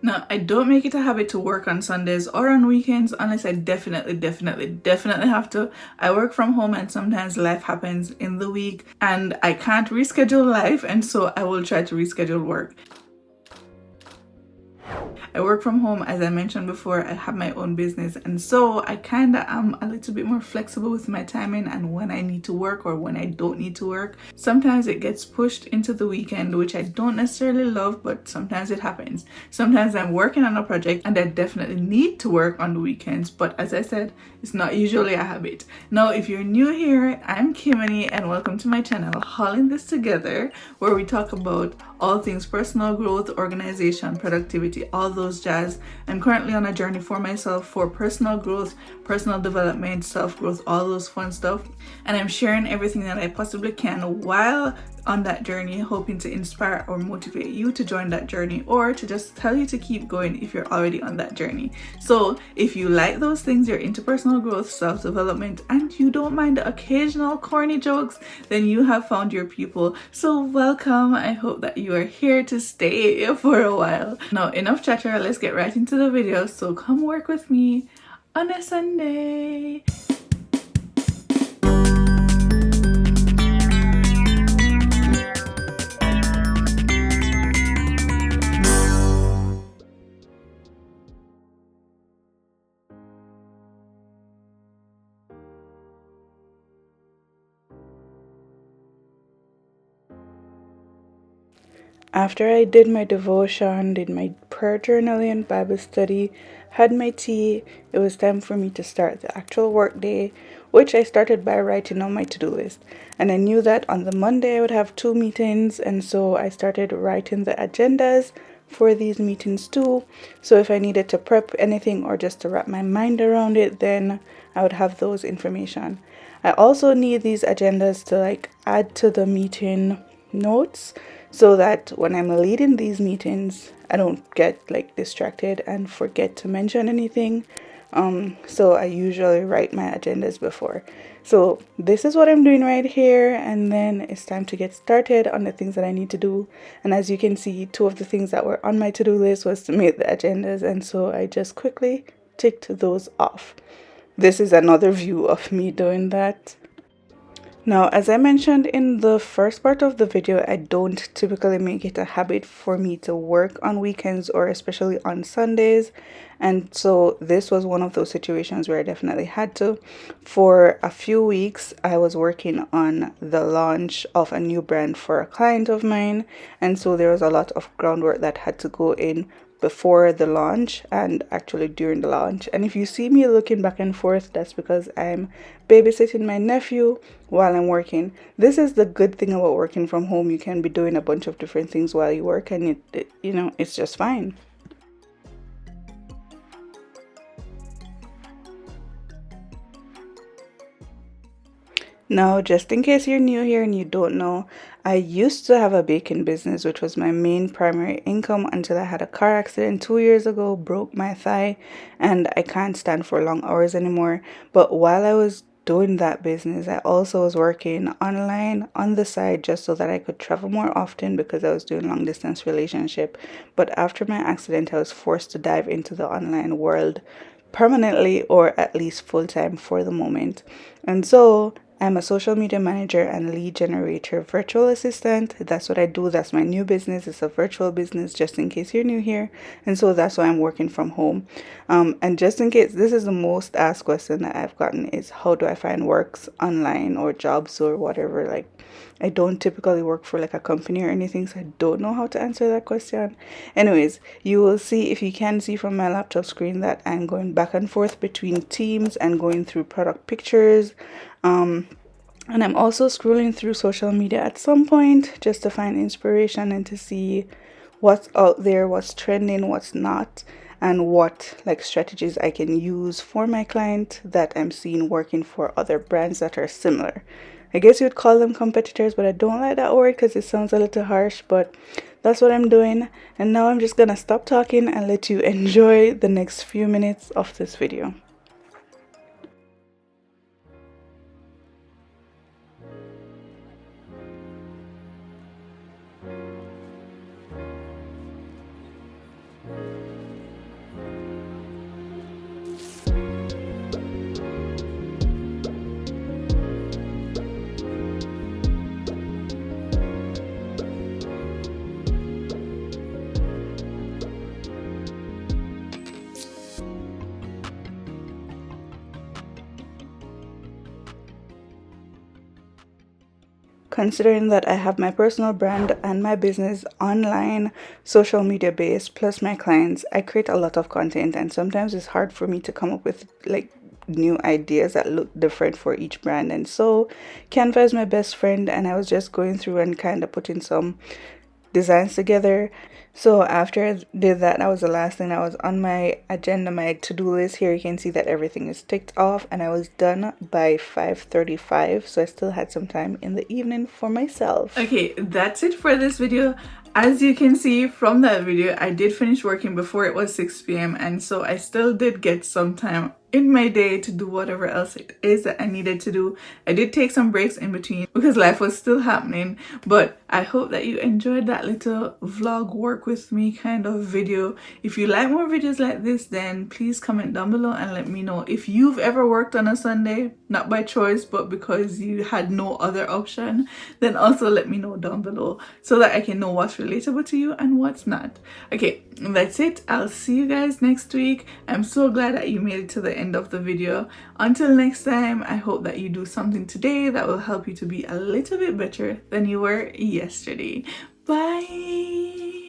Now, I don't make it a habit to work on Sundays or on weekends unless I definitely have to. I work from home and sometimes life happens in the week and I can't reschedule life, and so I will try to reschedule work. I work from home, as I mentioned before. I have my own business, and so I kind of am a little bit more flexible with my timing and when I need to work or when I don't need to work. Sometimes it gets pushed into the weekend, which I don't necessarily love, but sometimes it happens. Sometimes I'm working on a project and I definitely need to work on the weekends, but as I said, it's not usually a habit. Now, if you're new here, I'm Kimani and welcome to my channel, Hauling This Together, where we talk about all things personal growth, organization, productivity, all those jazz. I'm currently on a journey for myself for personal growth, personal development, self-growth, all those fun stuff. And I'm sharing everything that I possibly can while on that journey, hoping to inspire or motivate you to join that journey or to just tell you to keep going if you're already on that journey. So if you like those things, you're into personal growth, self-development, and you don't mind the occasional corny jokes, then you have found your people. So welcome. I hope that you are here to stay for a while. Now, enough chatter, let's get right into the video. So come work with me on a Sunday. After I did my devotion, did my prayer journaling, Bible study, had my tea, it was time for me to start the actual work day, which I started by writing on my to-do list. And I knew that on the Monday I would have 2 meetings, and so I started writing the agendas for these meetings too. So if I needed to prep anything or just to wrap my mind around it, then I would have those information. I also need these agendas to add to the meeting notes so that when I'm leading these meetings, I don't get distracted and forget to mention anything. So I usually write my agendas before. So this is what I'm doing right here, and then it's time to get started on the things that I need to do. And as you can see, 2 of the things that were on my to-do list was to make the agendas, and so I just quickly ticked those off. This is another view of me doing that. Now, as I mentioned in the first part of the video, I don't typically make it a habit for me to work on weekends or especially on Sundays. And so this was one of those situations where I definitely had to. For a few weeks, I was working on the launch of a new brand for a client of mine. And so there was a lot of groundwork that had to go in before the launch and actually during the launch. And if you see me looking back and forth, that's because I'm babysitting my nephew while I'm working. This is the good thing about working from home. You can be doing a bunch of different things while you work, and it's just fine. Now, just in case you're new here and you don't know, I used to have a baking business, which was my main primary income until I had a car accident 2 years ago, broke my thigh, and I can't stand for long hours anymore. But while I was doing that business, I also was working online on the side just so that I could travel more often because I was doing long distance relationship. But after my accident, I was forced to dive into the online world permanently, or at least full time for the moment. And so I'm a social media manager and lead generator virtual assistant. That's what I do. That's my new business. It's a virtual business, just in case you're new here. And so that's why I'm working from home. And just in case, this is the most asked question that I've gotten is, how do I find works online or jobs or whatever? I don't typically work for a company or anything, so I don't know how to answer that question. Anyways, you will see, if you can see from my laptop screen, that I'm going back and forth between teams and going through product pictures. And I'm also scrolling through social media at some point just to find inspiration and to see what's out there, what's trending, what's not, and what strategies I can use for my client that I'm seeing working for other brands that are similar. I guess you'd call them competitors, but I don't like that word because it sounds a little harsh, but that's what I'm doing. And now I'm just gonna stop talking and let you enjoy the next few minutes of this video. considering that I have my personal brand and my business online, social media based, plus my clients. I create a lot of content, and sometimes it's hard for me to come up with like new ideas that look different for each brand. And so Canva is my best friend, and I was just going through and kind of putting some designs together. So after I did that, that was the last thing that was on my agenda, my to-do list. Here you can see that everything is ticked off, and I was done by 5:35, so I still had some time in the evening for myself. Okay, that's it for this video. As you can see from that video, I did finish working before it was 6 p.m. and so I still did get some time in my day to do whatever else it is that I needed to do. I did take some breaks in between because life was still happening, but I hope that you enjoyed that little vlog work with me kind of video. If you like more videos like this, then please comment down below and let me know. If you've ever worked on a Sunday, not by choice but because you had no other option, then also let me know down below so that I can know what's relatable to you and what's not. Okay, that's it. I'll see you guys next week. I'm so glad that you made it to the end of the video. Until next time, I hope that you do something today that will help you to be a little bit better than you were yesterday. Bye.